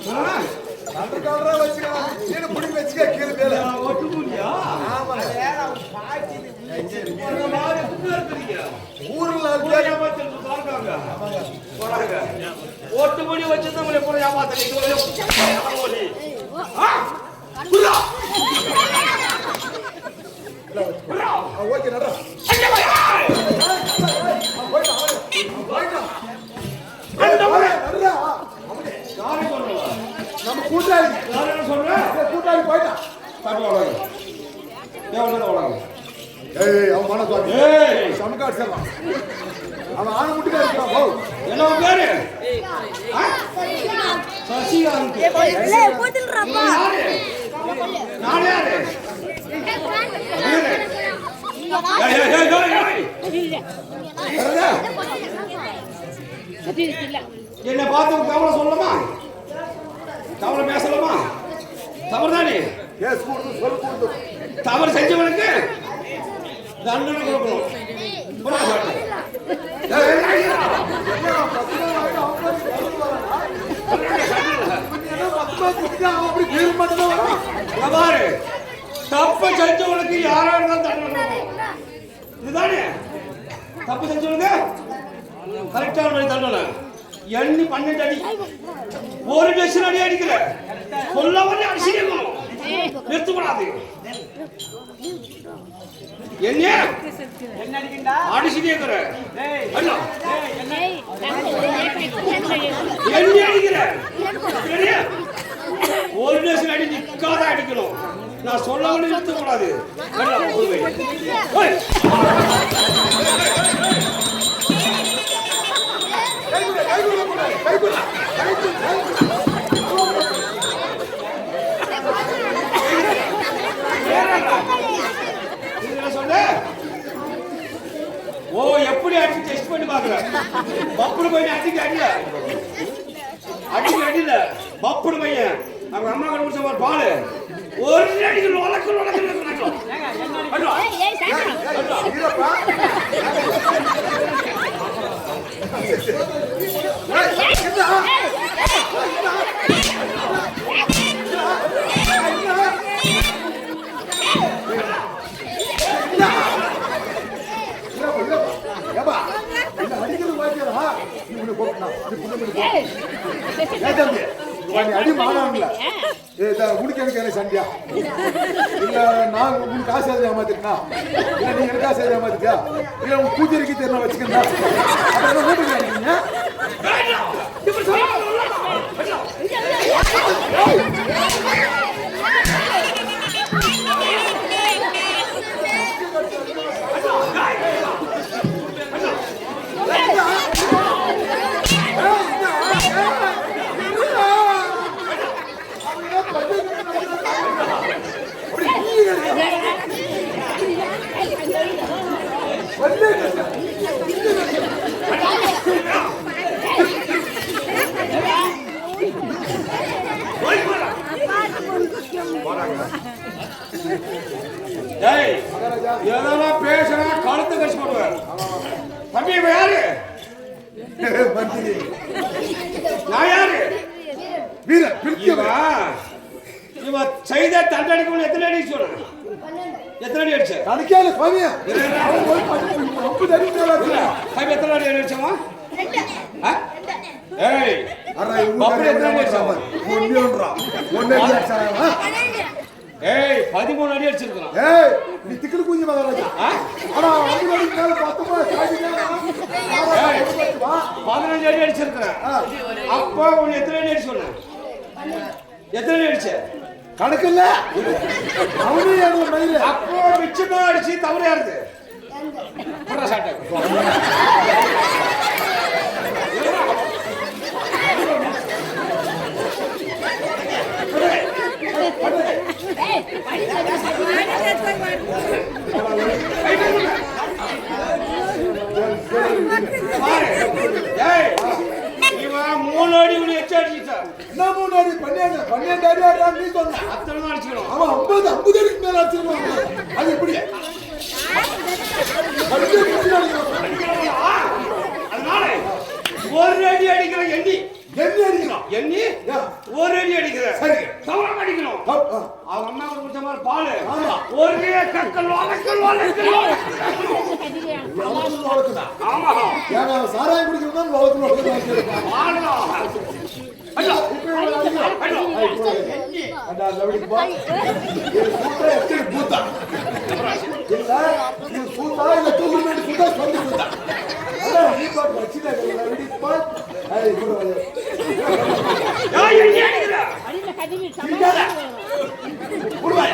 அந்த காலரா வச்சுக்கலாம் கீழே புடி வச்சுக்க கீழே மேல ஒட்டு புடியா ஆமா பாட்டி ஊர்ல ஏமாத்திட்டு இருக்காங்க போறாங்க ஒட்டு புடி வச்சு நம்மள போற ஏமாத்திட்டு புரா புரா ஓகே நட நம்ம கூட்டாளி யாரன்னு சொல்ற கூட்டாளி போய்டா பாட்டு வாங்க ஏவன வாங்க ஏய் அவன் மன பாட்டு ஏய் சமகாட் செல்லாம் அவன் ஆன முட்டில இருக்கான் போ என்ன பேரு சசிகாந்த் ஏய் போதில்றப்பா நான் யாரு என்ன பார்த்து கவலை சொல்லலாமா கவலை பேசலாமா தவறுதானே தவறு செஞ்சவனுக்கு தண்டனை கொடுக்கணும் தப்பு செஞ்சவனுக்கு யாரா இருந்தாலும் தண்டனை கொடுக்கணும் இதுதானே தப்பு செஞ்சவனுக்கு கரெக்டான தண்டனை எண்ணி 12 அடி ஒரு டெசிஷன் அடி அடிக்கல சொல்ல வந்து அடிச்சிடணும் நிறுத்தக்கூடாது என்ன அடிக்கண்டா அடிச்சிட்டே என்ன அடிக்கிற ஒரு டெசிஷன் அடி நிக்காத அடிக்கணும் நான் சொல்ல வந்து நிறுத்தக்கூடாது ஓ எப்படி அடிச்சு டெஸ்ட் பண்ணி பாக்குற பப்புடு பையன் அடிக்க அடில அடில பப்புடு பையன் அவங்க அம்மா கிட்ட குடிச்ச ஒரு பால் ஒரு அடிக்கு உலக்கு அடி மாறாங்கல்ல உனக்கு எனக்கு சண்டியா இல்ல நான் உனக்கு காசு ஏமாத்திருக்கா இல்ல நீ எனக்கு காசு ஏமாத்திட்டியா இல்ல உன் பூஜைக்கு தெரியல வச்சுக்கா எதெல்லாம் பேசுனா கழுத்து கட்சி போடுவார் தம்பி யாரு நான் யாரு இவ செய்த தண்டடிக்கு எத்தனை அடி சொன்ன எத்தனை அடி அடிச்ச தடுக்கல பாவியா எத்தனை அடி அடிச்சமா ஏய் பப்பு எத்தனை அடி அடிச்சமா ஒண்ணே அடிச்சாங்க ஏய் 13 அடி அடிச்சிருக்கான் ஏய் நீ திக்குல குஞ்சி மகராஜா ஆனா அடி மேல 19 ஏய் 15 அடி அடிச்சிருக்கான் அப்ப உன் எத்தனை அடி அடிச்ச சொன்ன எத்தனை அடி அடிச்ச கணக்கு இல்ல அவனே ஏறல மயில அப்போ மிச்சமா அடிச்சி தவறு யாருது போடா சாட்ட மூணு அடி உனக்கு எச்சரிச்சா என்ன 3 அடி 12 அடி ஆடுறான் நீ சொன்ன அத்தனை தான் அடிச்சுக்கணும் அவன் 50 அடிக்கு மேல அடிச்சிருவான் அது எப்படி அதனால ஒரு அடி அடிக்கிற எண்ணி எண்ணி அடிக்கணும். எண்ணி ஒரு அடி அடிக்கிறேன். சரி. தவறாம அடிக்கணும். அவங்க அம்மா குடிச்ச மாதிரி பால். ஆமா. ஒரே கக்கல் வளக்கல். ஆமா. ஏன்னா சாராயம் குடிக்கிறவங்க வளர்க்கணும். ஆனா ஐயா அடா லவடி பா. இது சூட்டா எத்தனை பூத்தா? இல்ல இது சூட்டா இல்ல தூக்குமேடு சூட்டா சொல்லி சூட்டா. அட நீ பாட்டு வச்சில லவடி பா. ஐ குடு. ஏய் எண்ணி அடிக்குற. அடில கடிமி சமாள. குடுவா.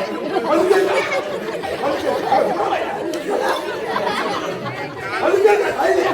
அழுங்க. ஐயா.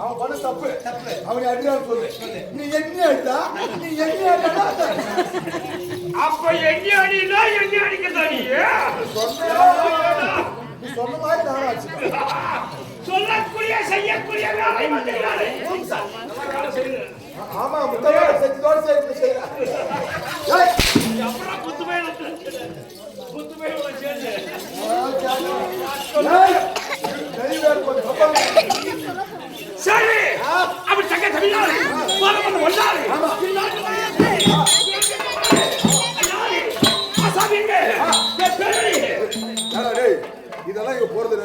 அவன் பண்ண தப்பு அவனை அடிதான் சொல்லு. நீ எண்ணி அடித்தா நீ எண்ணி அடித்தா அப்ப எண்ணி அடினா எண்ணி அடிக்கதா நீ சொன்ன மாதிரி நானும் அடிச்சுட்டேன். சொல்லக்கூடிய செய்யக்கூடிய வேலை வந்துறாரு. ஆமா முத்தவா செஞ்சதோட செய்யறேன். ஏய் அப்புறம் குத்துவேல சேர்ந்து ஏய் நெய்வேர் கொஞ்சம் சரி அப்படி தங்க தமிழ்நாடு பாரம்பரிய வந்தாரு. ஆமா. இதெல்லாம் இங்க போறது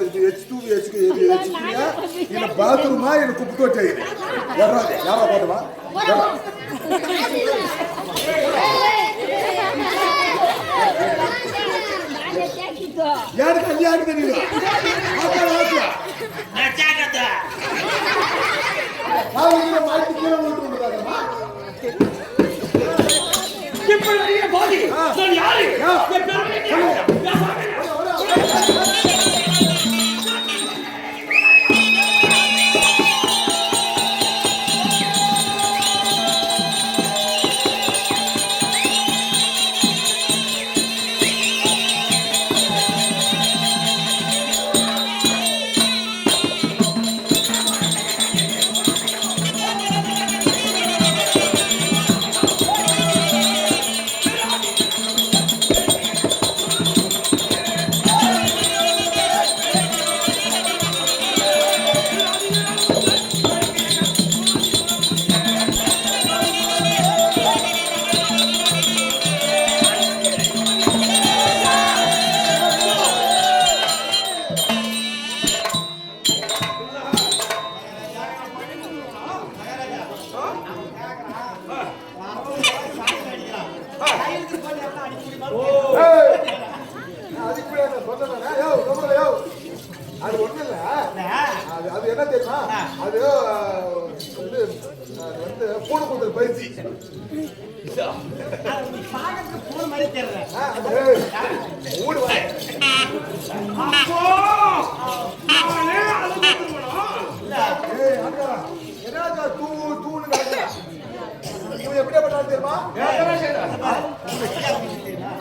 இந்த பாத்ரூமா என்ன குப்பிட்டு வச்சு யாரா போட்டுமா யாரு கல்யாணம் தெரியுது மாற்றி கீழே போட்டு விடுறாங்கம்மா. அது ஒண்ணு இல்ல, அது என்ன தெரியுமா, அது வந்து பூனை கொடுத்த பயிற்சி. எப்படியா தெரியுமா,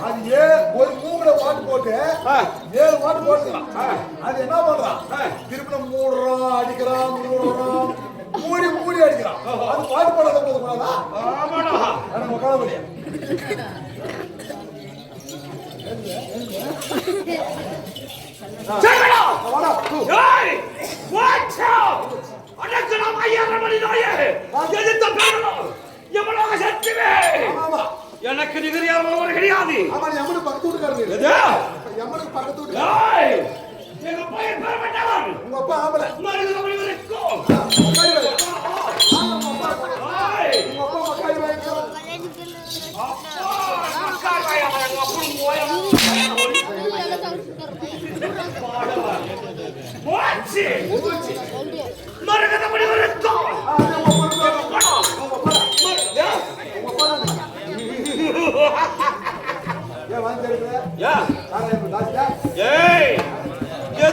அது ஒரு மூங்குல பாட்டு போட்டு 7 பாட்டு போட்டுக்கலாம். அது என்ன பண்றான், திருப்பி மூடுறான், அடிக்கிறான், மூடுறான், மூடி மூடி அடிக்கிறான். அது பாட்டு போடாத போது கூடாதா? உட்காரபடியா எனக்கு நிகரியான கிடையாது. எம்மனுக்கு பக்கத்து வீட்டுக்காரங்க, எம்மனுக்கு பக்கத்து வீட்டுக்காரங்க. உங்க அப்பா ஆம்பளை,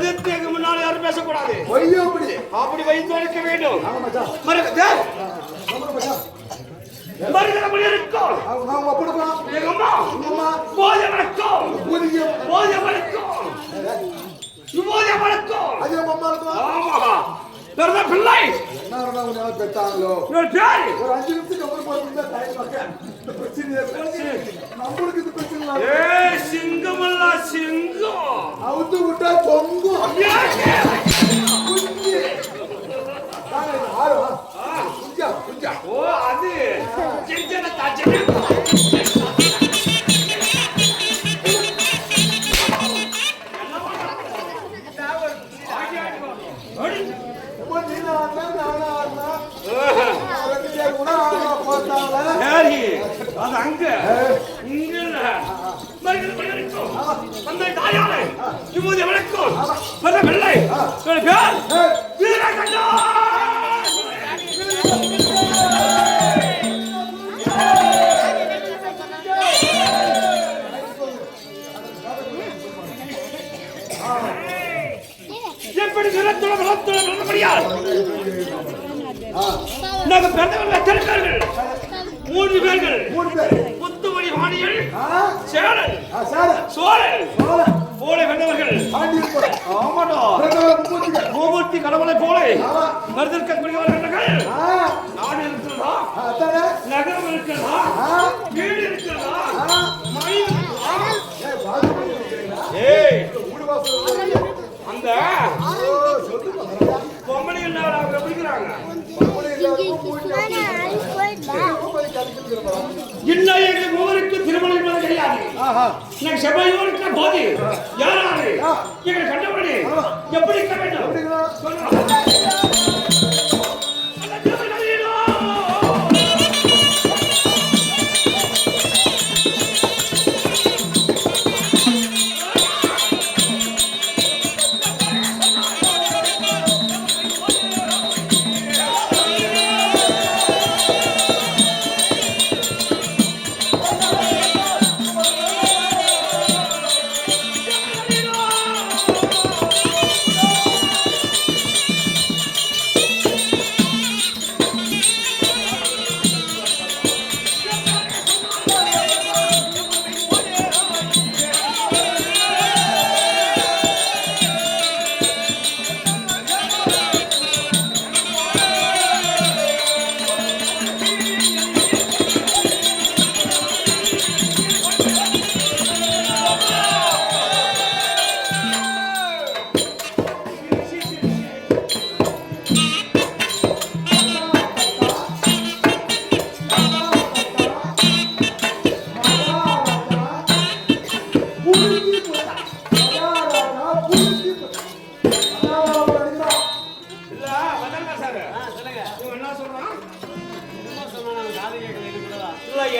எதிர்த்து முன்னால யாரும் பேசக்கூடாது. அப்படி வைத்து வைக்க வேண்டும். மருதமணி இருக்கும். எங்க அம்மா போதை வணக்கம். போதை வணக்கம். போதை வணக்கம். அது அம்மா இருக்கும். ஆமா. பிறந்த பிள்ளை என்ன பெற்றாங்களோ ஒரு பேர் ஒரு 5 நிமிஷத்துக்கு அப்புறம் போறதுல டைம் பார்க்க இந்த பிரச்சனை நம்மளுக்கு இது பிரச்சனை ஏய் சிங்கமல்ல சிங்கம் அவுத்து விட்டா தொங்கும் ஓ அது சின்ன தாச்சனே அது அங்க இங்க அந்த தாயாலை விபூதி வணக்கம் பல வெள்ளை பேர் வீரகண்டா எப்படி நிலத்தோட வளத்தோட வளர்ந்தபடியால் நாங்கள் பிறந்தவர்கள் எத்தனை பேர்கள் 3 பேர்கள் புத்துமணி வாணியல் சேரன் சோழன் போல வென்றவர்கள் ஆமாடா மூர்த்தி கடவுளை போல மருதற்கக்கூடியவர்கள் நாடு இருக்கிறதா நகரம் இருக்கிறதா வீடு இருக்கிறதா ஏய் அந்த பொம்பளைகள் அவங்க எப்படிக்கிறாங்க இன்னும் எங்க மூவருக்கு திருமணம் கிடையாது எனக்கு செவ்வாயோருக்கு போது யாராரு எங்களை கண்டபடி எப்படி இருக்க வேண்டும்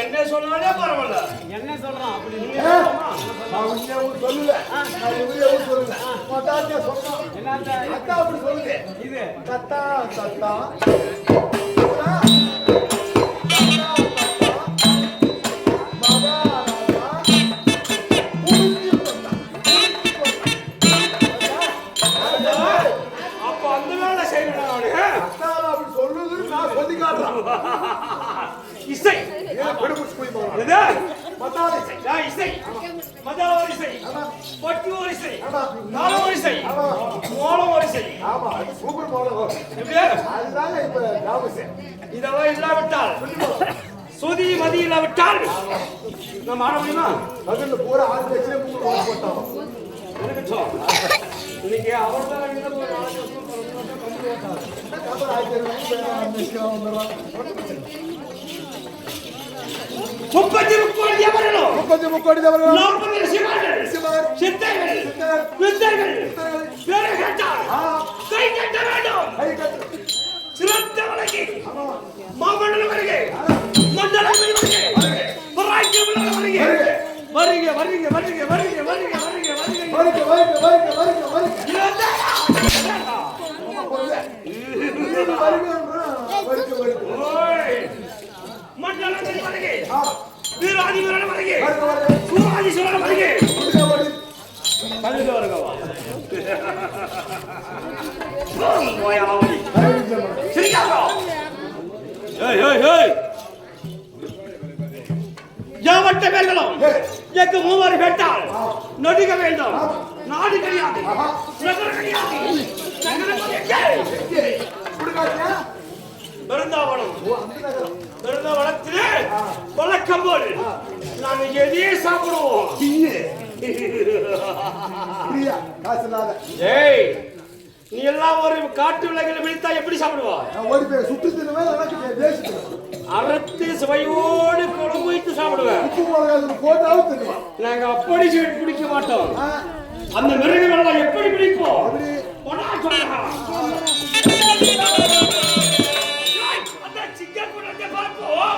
என்ன சொன்னாலே பரவாயில்ல என்ன சொல்றான் அப்படி நீங்க சொல்லல அத்தா அப்படி சொல்லுது இது தத்தா தத்தா அப்ப அந்த வேலை செய்யணும் அத்தா அப்படி சொல்லுது நான் சொல்லி காட்டுறேன் இசை இசை மதாள இசை பட்டு இசை நாள இசை மோளம் இசை ஆமா அது சூப்பர் மோளம் அதுதாங்க இப்ப ஞாபகம் இதெல்லாம் இல்லாவிட்டால் சுதி மதி இல்லாவிட்டால் நம்ம ஆட முடியுமா அதுல பூரா 6 லட்சம் போட்டோம் இன்னைக்கு அவர்தான் முப்பத்தி முக்கோடி தேவர்கள் 40 ரிஷிமார்கள் சித்தர்கள் வித்தர்கள் பேரை கேட்டால் கை கட்ட வேண்டும் சிறந்த வழங்கி மாமண்டலம் வருகை மண்டலம் வருகை ராஜ்யம் வருகை வருகை வருகை வருகை வருகை வருகை வருகை மண்டலத்தில் வருகை வீராதி வீரன் வருகை சூராதி சூரன் வருகை வருகவா யாவட்ட பேர்களும் எக்கு மூவர் கேட்டால் நொடிக்க வேண்டும். நாடு கிடையாது, நகர் கிடையாது. பிருந்தாவனத்திலே வழக்கம் போல் நாங்க எதையே சாப்பிடுவோம். ஏய், நீ எல்லாம் ஒரு காட்டு விலங்குகளை விழித்தா எப்படி சாப்பிடுவா? அரைத்து சுவையோடு குழம்பு வைத்து சாப்பிடுவேன். நாங்க அப்படி பிடிக்க மாட்டோம். அந்த மிருகங்கள் எப்படி பிடிப்போம்? சிக்கன் கூட பார்ப்போம்.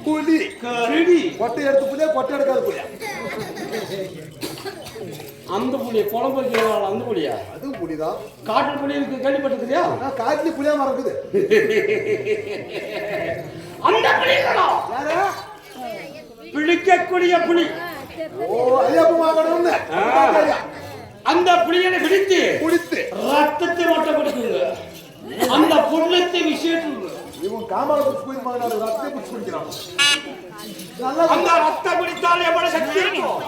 புலி கரடி கொட்டை எடுத்து புலியா கொட்டை எடுக்காத புலியா? அந்த புலிய குழம்பு வைக்கிறாள். அந்த புலியா? அதுவும் புலிதான். காட்டு புலி இருக்கு, கேள்விப்பட்டிருக்கியா? காட்டுல புலியா மறக்குது. அந்த புலிகளா? பிடிக்கக்கூடிய புலி. ஓ, ஐயப்ப வாங்கணும்னு அந்த புலியை பிடித்து ரத்தத்தை ஓட்ட கொடுக்குங்க. அந்த புண்ணத்தை விஷயம் இவன் காமால புடிச்சு போய் மாட்டாரு, ரத்தத்தை புடிச்சு குடிக்கிறான். அந்த ரத்தம் குடித்தால் எவ்வளவு சக்தி இருக்கும்?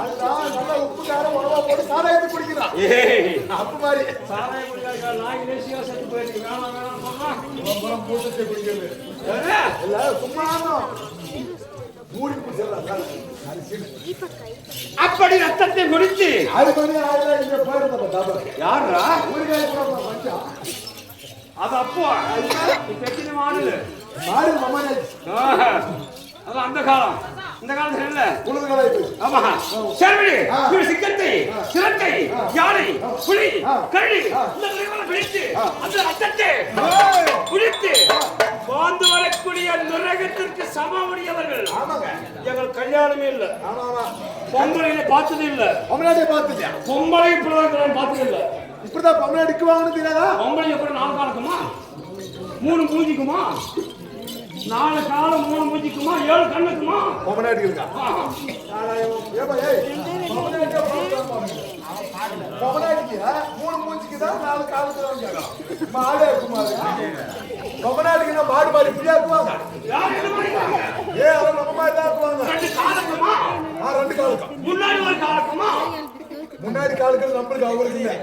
நல்லா உப்பு காரம் உணவா போட்டு சாராயத்தை குடிக்கிறான். அப்ப மாதிரி சாராயம் குடிக்காத நாய் தேசியா செத்து போயிட்டு வேணாம் சொன்னா பூசத்தை குடிக்கிறது இல்ல, சும்மா மூடி குடிச்சிடலாம். அப்படி ரத்தத்தை குடித்து அது பண்ணி இங்க போயிருந்த யாரா ஊருக்காய் கூட மஞ்சா அது அப்போ பெட்டின மாடு மமானி. அது அந்த காலம். இந்த காலத்துல இல்ல, உலக காலம். ஆமா. சரி, ஒரு சிங்கத்தை, சிறுத்தை, யானை, புலி, கரடி இந்த மிருகங்களை பிடித்து அந்த ரத்தத்தை குடித்து வாழ்ந்து வரக்கூடிய நரகத்திற்கு சமமுடையவர்கள். எங்கள் கல்யாணமே இல்ல, பொங்கலையில பார்த்தது இல்ல, பொம்பளை பிள்ளைகள் பார்த்தது இல்ல. இப்படிதான் பொம்பளை அடிக்குவாங்கன்னு தெரியாதா? பொம்பளை எப்படி 4 காலுக்குமா, 3 மூஞ்சிக்குமா, 4 காலம் 3 மூஞ்சிக்குமா, 7 கண்ணுக்குமா பொம்பளை அடிக்குங்க. பொம்பளை அடிக்கியா 3 மூஞ்சிக்குதான் 4 காலத்துல மாடு இருக்குமா? பொம்பளை அடிக்கினா மாடு மாதிரி இப்படியா இருக்குவாங்க? நம்ம மாதிரி தான் இருக்குவாங்க. 2 காலுக்குமா? 2 காலுக்கும். முன்னாடி ஒரு காலுக்குமா? முன்னாடி காலுக்கு நம்மளுக்கு அவருக்கு இல்லை.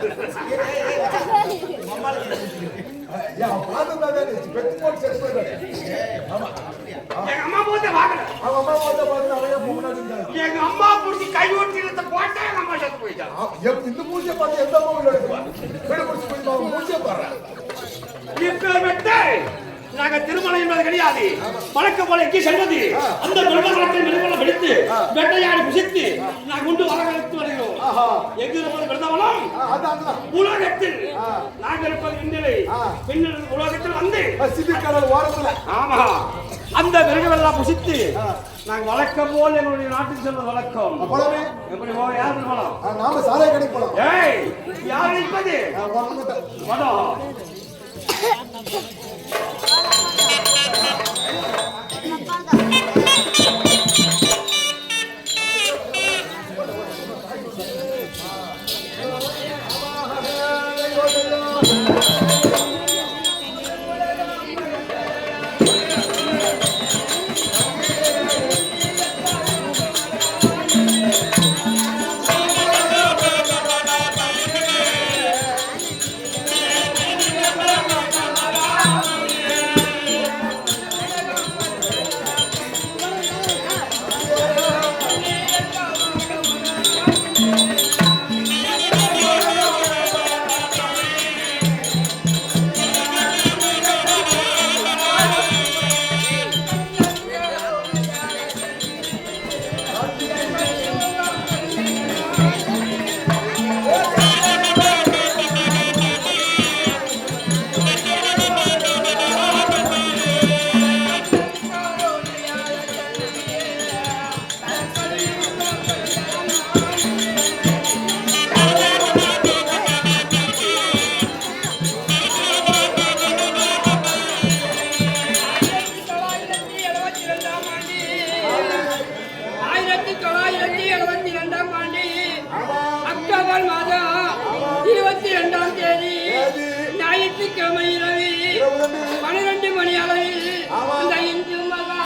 எங்க அம்மா போத்த வாங்கல. எங்க அம்மா புடிச்சு கை ஓட்டினத போட்டா எங்க அம்மா செத்து போயிட்டாங்க. இந்த மூஞ்சை பார்த்து எந்த அம்மா எடுக்குவா? மூஞ்சை பாரு. இப்ப வெட்டை நாங்க திருமணம் என்பது கிடையாது. வழக்கம் போல எங்கே செல்வது அந்த திருமணத்தை நிறுவனம் பிடித்து வெட்டையாடி புசித்து நாங்கள் உண்டு வளர்த்து வருகிறோம். எங்கு இருப்பது பிறந்தவளும் உலகத்தில் நாங்கள் இருப்பது விண்ணிலை, பின்னர் உலகத்தில் வந்து ஓரத்தில் ஆமா அந்த மிருகமெல்லாம் புசித்து நாங்கள் வழக்கம் போல் எங்களுடைய நாட்டுக்கு செல்வது வழக்கம். எப்படி போக யாரு போலாம்? நாம சாலை கடை போலாம். ஏய் யார் இருப்பது படம் 1972ஆம் ஆண்டு அக்டோபர் மாதம் 22ஆம் தேதி ஞாயிற்றுக்கிழமை இரவு 12 மணி அளவில் அந்த இந்து மகா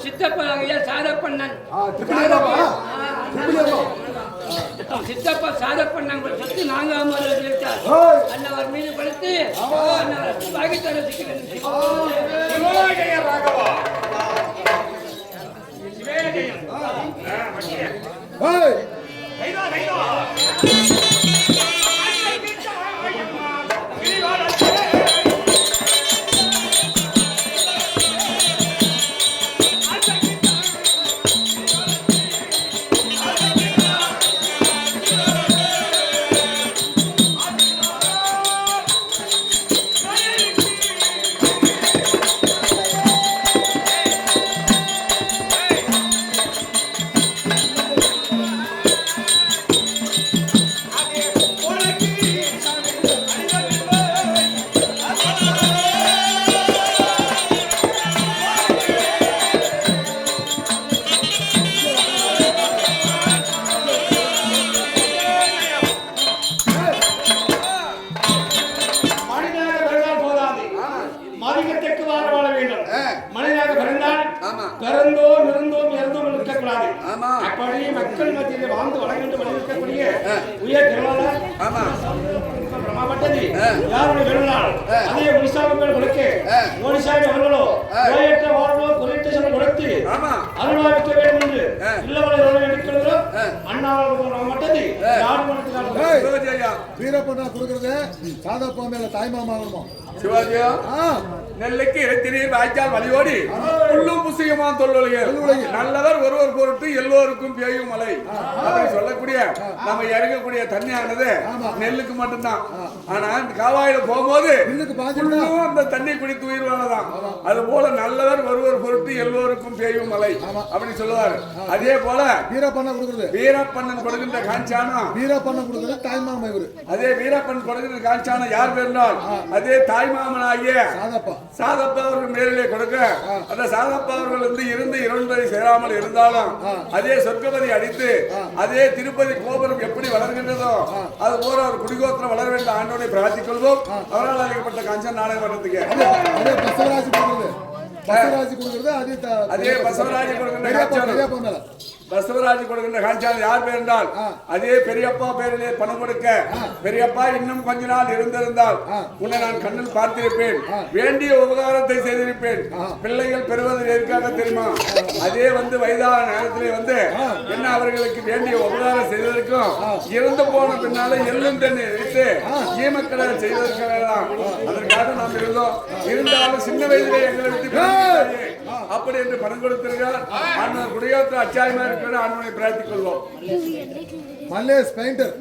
சித்தப்பா சாதப்பண்ணன் சித்தப்பா சாதப்பண்ணன் சொத்து நாங்காமல் இருக்கார் அன்னவர் மீது படுத்து பாகிஸ்தான் பிறந்தோம் இருந்தோம் இறந்தோம் இருக்கக்கூடாது. அப்படி மக்கள் மத்தியிலே வாழ்ந்து வளர்ந்து வளர்க்கக்கூடிய உயர் திருவாளர் பிரமாபட்டதி யாருடைய பிறந்தாள் அதே ஒடிசாவுக்கு கொடுக்க ஒடிசாவில் அவர்களோ நோயற்ற வாழ்வோ குறித்த சொல்ல கொடுத்து அருளாவிக்க வேண்டும் என்று இல்லவளை எடுக்கிறதோ அண்ணாவளர் பிரமாபட்டதி யாரு வீரப்பண்ணா கொடுக்கறது சாதப்பா மேல தாய்மாமா சிவாஜியா நெல்லுக்கு இறைத்தினீர் வாய்க்கால் வழியோடி உள்ளும் புசியமா தொல்லுலகில் நல்லவர் ஒருவர் பொருட்டு எல்லோருக்கும் பெய்யும் மழை அப்படி சொல்லக்கூடிய நம்ம இறங்கக்கூடிய தண்ணியானது நெல்லுக்கு மட்டும்தான். ஆனா இந்த காவாயில போகும்போது அந்த தண்ணி குடித்து உயிர் வாழதான். அது போல நல்லவர் ஒருவர் பொருட்டு எல்லோருக்கும் பெய்யும் மழை அப்படி சொல்லுவார். அதே போல வீரப்பண்ணன் கொடுக்குறது வீரப்பண்ணன் கொடுக்கின்ற காஞ்சானம் வீரப்பண்ணன் கொடுக்குறது தாய்மாமா இவரு. அதே வீரப்பன் கொடுக்கின்ற காஞ்சானம் யார் பேர்ந்தால் அதே தாய்மாமனாகிய சாதப்பா அவர்கள் மேலே கொடுக்க அந்த சாதப்பா அவர்கள் இருந்து இரண்டரை சேராமல் இருந்தாலும் அதே சொர்க்கபதி அடித்து அதே திருப்பதி கோபுரம் எப்படி வளர்கின்றதோ அது போல ஒரு குடிகோத்திரம் வளர வேண்டும் ஆண்டோனை பிரார்த்திக் கொள்வோம். அவரால் அழைக்கப்பட்ட காஞ்சன் நாடகம் பண்றதுக்கு அதே பசவராஜ் கொடுக்கின்ற பசவராஜ் கொடுக்கின்ற காஞ்சான் யார் பேர் என்றால் அதே பெரியப்பா பேரிலே பணம் கொடுக்க பெரியப்பா இன்னும் கொஞ்ச நாள் இருந்திருந்தால் உன்னை நான் கண்ணில் பார்த்திருப்பேன், வேண்டிய உபகாரத்தை செய்திருப்பேன், பிள்ளைகள் பெறுவது எதற்காக தெரியுமா? அதே வயதான நேரத்திலே என்ன அவர்களுக்கு வேண்டிய உபகாரம் செய்வதற்கும் இறந்து போன பின்னால எள்ளும் தண்ணி வைத்து ஈமக்கடை செய்வதற்காக தான் அதற்காக நாம் இருந்தோம். இருந்தாலும் சின்ன வயதிலே எங்களை விட்டு அப்படி என்று பணம் கொடுத்திருக்கிறார். ஆண்டவர் குடியோத்திர அச்சாயமா இருக்கிற ஆண்டவனை பிரார்த்திக் கொள்வோம். மல்லேஷ் பெயிண்டர்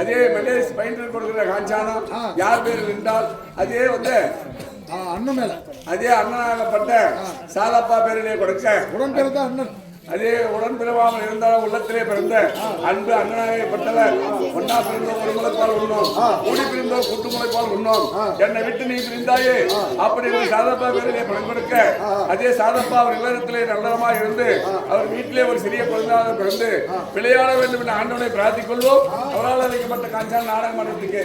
அதே மல்லேஷ் பெயிண்டர் கொடுக்கிற காஞ்சானம் யார் பேர் என்றால் அதே அண்ணன் மேல அதே அண்ணனாகப்பட்ட சாதப்பா பேரிலே கொடுக்க உடன் பிறந்த அண்ணன் அதே உடன் பிறவாமல் இருந்தாலும் உள்ளத்திலே பிறந்த அன்பு அண்ணனாகப்பட்டவர் ஒன்னா பிறந்தோ ஒரு முளைப்பால் உண்ணோம், கூடி பிரிந்தோ கூட்டு முளைப்பால் உண்ணோம், என்னை விட்டு நீ பிரிந்தாயே அப்படி சாதப்பா பேரிலே பணம் கொடுக்க அதே சாதப்பா அவர் இல்லறத்திலே நல்லதமாக இருந்து அவர் வீட்டிலே ஒரு சிறிய குழந்தையாக பிறந்து விளையாட வேண்டும் என்ற ஆண்டவனை பிரார்த்திக் கொள்வோம். அவரால் அழைக்கப்பட்ட காஞ்சான் நாடகம் மன்றத்துக்கு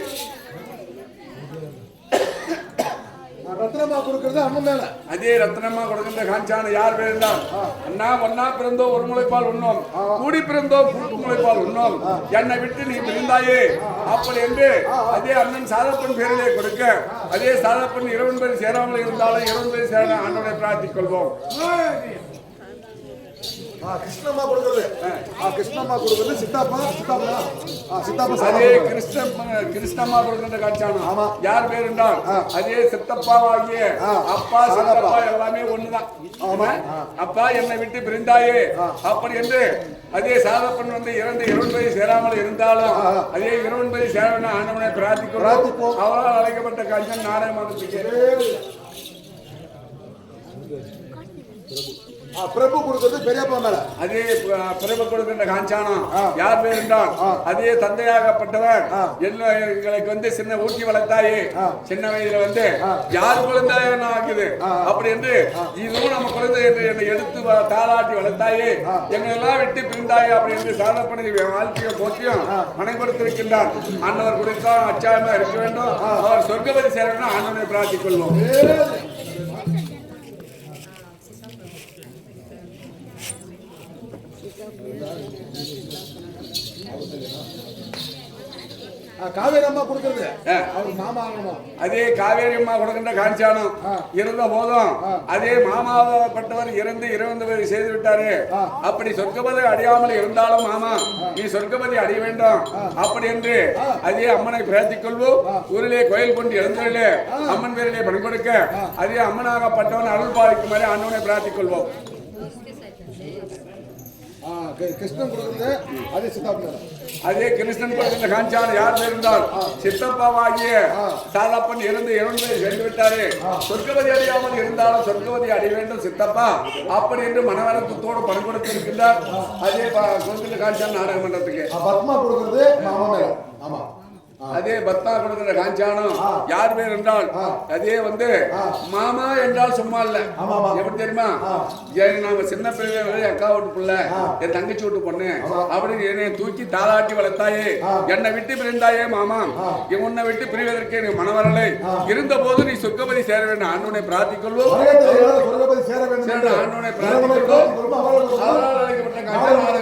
ரத்னமா கொடுக்கிறது அண்ணன் மேல. அதே ரத்னமா கொடுக்கின்ற காஞ்சான யார் பேருந்தான் அண்ணா ஒன்னா பிறந்தோ ஒரு முளைப்பால் உண்ணோம், கூடி பிறந்தோ கூட்டு முளைப்பால் உண்ணோம், என்னை விட்டு நீ பிரிந்தாயே அப்படி என்று அதே அண்ணன் சாதப்பன் பேரிலே கொடுக்க, அதே சாதப்பன் 20 பேர் சேராமல் இருந்தாலும் 20 பேர் சேர ஆண்டவனை பிரார்த்திக் கொள்வோம். கிருஷ்ணம்மா கொடுக்கிறது கிருஷ்ணம்மா கொடுக்கிறது சித்தாப்பா சித்தாப்பா அதே கிருஷ்ணம்மா கொடுக்கின்ற காட்சியானம் யார் பேர் என்றால் அதே சித்தப்பாவாகிய அப்பா சித்தப்பா எல்லாமே ஒண்ணுதான். அப்பா என்னை விட்டு பிரிந்தாயே அப்படி என்று அதே சாதப்பன் வந்து 20 பேர் சேராமல் இருந்தாலும் அதே 20 பேர் சேரவன ஆண்டவனை பிரார்த்திக்கிறோம். அவரால் அழைக்கப்பட்ட காட்சியம் நாடகமானதுக்கு பிரபு கொடுக்கிறது பெரியப்பா மேல. அதே பிரபு கொடுக்கின்ற காஞ்சானம் யார் பேர் என்றால் அதே தந்தையாகப்பட்டவர் எங்களுக்கு வந்து சின்ன ஊட்டி வளர்த்தாயே சின்ன வயதுல வந்து யார் குழந்தைய ஆக்குது அப்படி என்று இதுவும் நம்ம குழந்தை என்று என்னை எடுத்து தாளாட்டி வளர்த்தாயே எங்களை எல்லாம் விட்டு பிரிந்தாயே அப்படி என்று சாதப்பணி வாழ்க்கையை போற்றியும் மனை கொடுத்திருக்கின்றார். ஆண்டவர் குறித்தான் அச்சாயமா இருக்க வேண்டும். அவர் சொர்க்கபதி சேர வேண்டும். ஆண்டவனை பிரார்த்திக் கொள்வோம். காவேரி அம்மா கொடுக்கிறது மாமா. அதே காவேரி அம்மா கொடுக்கின்ற காஞ்சானம் இருந்த போதும் அதே மாமாவப்பட்டவர் இறந்து 20 பேர் செய்து விட்டாரு. அப்படி சொர்க்கபதி அடையாமல் இருந்தாலும் மாமா நீ சொர்க்கபதி அடைய வேண்டும் அப்படி என்று அதே அம்மனை பிரார்த்திக் கொள்வோம். ஊரிலே கோயில் கொண்டு எழுந்தே அம்மன் பேரிலே பணம் கொடுக்க அதே அம்மனாகப்பட்டவன் அருள் பாலிக்குமாறு ஆண்டவனை பிரார்த்திக் கொள்வோம். கிருஷ்ணன் கொடுக்கிறது அதே சித்தாப்பா. அதே கிருஷ்ணன் கொடுக்கின்ற காஞ்சானம் யார் இருந்தால் சித்தப்பாவாகிய சாதப்பன் இருந்து 20 பேர் சென்று விட்டாரு. சொர்க்கவதி அடையாமல் இருந்தாலும் சொர்க்கவதி அடைய வேண்டும் சித்தப்பா அப்படி என்று மனவரத்தோடு பணம் கொடுத்திருக்கின்றார். அதே கொடுக்கின்ற காஞ்சானம் நாடக மன்றத்துக்கு பத்மா கொடுக்கிறது மாமா மேல. ஆமா அதே பத்மா கொடுக்கிற காஞ்சானம் யார் பேர் என்றால் அதே வந்து மாமா என்றால் சும்மா இல்ல எப்படி தெரியுமா நாம சின்ன பிள்ளை அக்கா வீட்டு பிள்ளை என் தங்கச்சி வீட்டு பொண்ணு அப்படின்னு என்னை தூக்கி தாளாட்டி வளர்த்தாயே என்னை விட்டு பிரிந்தாயே மாமா உன்னை விட்டு பிரிவதற்கு எனக்கு மன வரலை இருந்த போது நீ சொர்க்கபதி சேர வேண்டும் ஆண்டவனை பிரார்த்திக் கொள்வோம். ஆண்டவனை பிரார்த்திக் கொள்வோம். அவரால் அழைக்கப்பட்ட காஞ்சானம்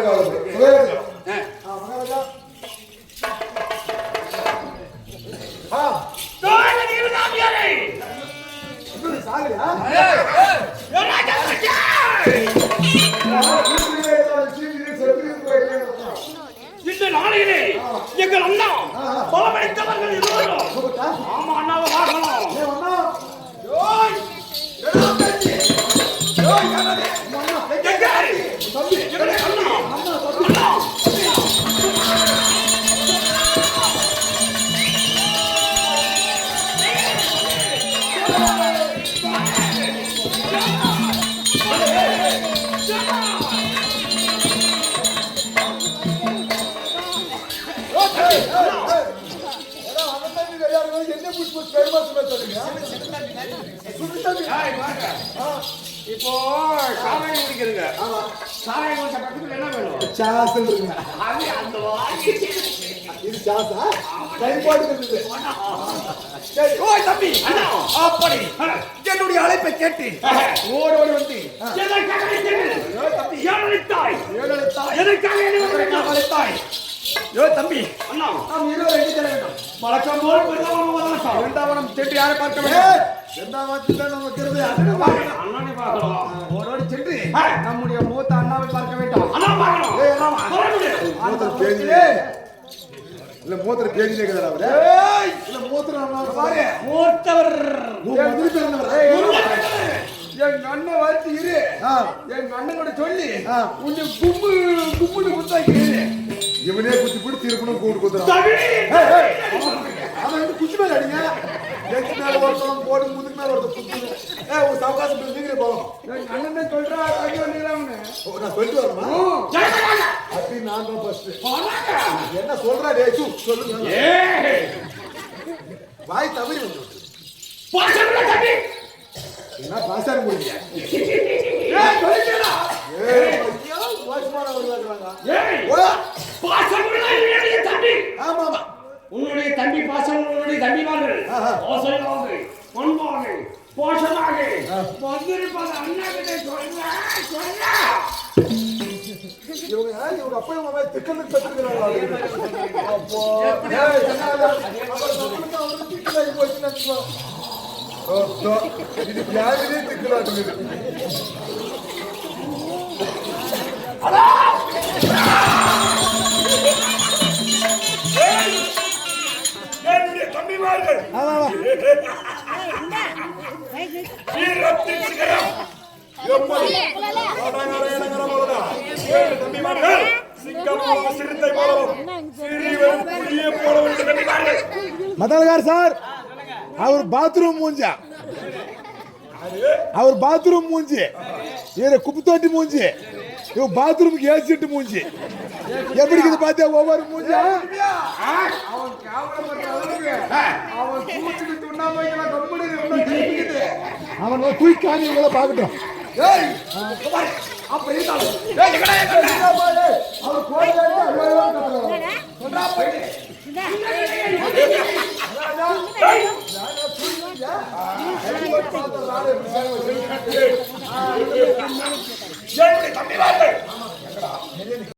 இந்த நாளிலே எங்கள் அண்ணா பலமடைத்தவர்கள் இருவரும் ஆமா அண்ணாவை பார்க்கணும். இப்போ சாராயம் குடிக்கிறீங்க. சாராயம் குடிச்ச பக்கத்துல என்ன வேணும்? சாசல் இருக்குங்க. அது அந்த வாங்கி இது சாசா கைப்பாடுகிறது. ஓய் தம்பி அண்ணா அப்படி என்னுடைய அழைப்பை கேட்டு ஓடி ஓடி வந்து எதற்காக தம்பி ஏழெழுத்தாய் எதற்காக என்ன அழைத்தாய்? யோ தம்பி அண்ணா நாம் இருவர் எங்கே செல்ல வேண்டும்? வழக்கம் போல் பிருந்தாவனம் சென்று யாரை பார்க்க வேண்டும்? அண்ணனை பார்க்கலாம். ஓடோடி சென்று நம்முடைய மூத்த அண்ணாவை பார்க்க வேண்டும். அண்ணா பார்க்கணும். இல்ல மூத்தர் கேஜி கேக்குறா அவரு. இல்ல மூத்தர் அண்ணா பாரு. மூத்தவர் எங்க அண்ணன் வார்த்தை இரு. எங்க அண்ணனோட சொல்லி கொஞ்சம் கும்முன்னு குத்தாக்கி இவனே குத்தி குடி திருப்பணும் கூடு குத்துறான். அவன் வந்து குச்சி மேல அடிங்க. நெக்ஸ்ட் மேல ஒருத்தம் போடு முதுகு மேல ஒருத்தம் குத்துங்க. ஒரு சவகாசம் நீங்களே போகணும். எங்க அண்ணன் சொல்றா அங்க வந்துறாங்க. நான் சொல்லிட்டு வரமா? அப்படி நான் தான் ஃபர்ஸ்ட். என்ன சொல்றா டேய் சொல்லுங்க. வாய் தவறி வந்து. பாசம்ல தம்பி. என்ன பாசார முடியா? சொல்லிட்டடா. ஐயோ வாய்ஸ்மார வருவாங்க. ஓடா. பாசம்ல என்னுடைய தம்பி. ஆமாமா. உன்னுடைய தம்பி பாசம் உன்னுடைய தம்பிமார்கள். பாசம் பொன்பாக போஷமாக வந்திருப்பது அண்ணா கிட்ட சொல்ல இவங்க அப்பா இவங்க அம்மா திக்கலுக்கு பெற்றுக்கிறாங்களா? அப்போ இது யாருமே திக்கலாட்டுக்குது. என்னுடைய தம்பிமார்கள் வீரத்தின் சிகரம் எப்படி தம்பிமார்கள் சிங்கமும் சிறுத்தை போலவும் சிறியவரும் புலியை போலவும் தம்பிமார்கள் மதல்கார் சார், அவர் பாத்ரூம் மூஞ்சா, அவர் பாத்ரூம் மூஞ்சி, இவர குப்பத்தோட்டி மூஞ்சி, இவ பாத்ரூமுக்கு ஏசிட்டு மூஞ்சி. எப்படி இது பார்த்தா ஒவ்வொரு மூஞ்சா? அவன் தூக்கி இவங்கள பாக்கட்டும். தம்பிமார்கள்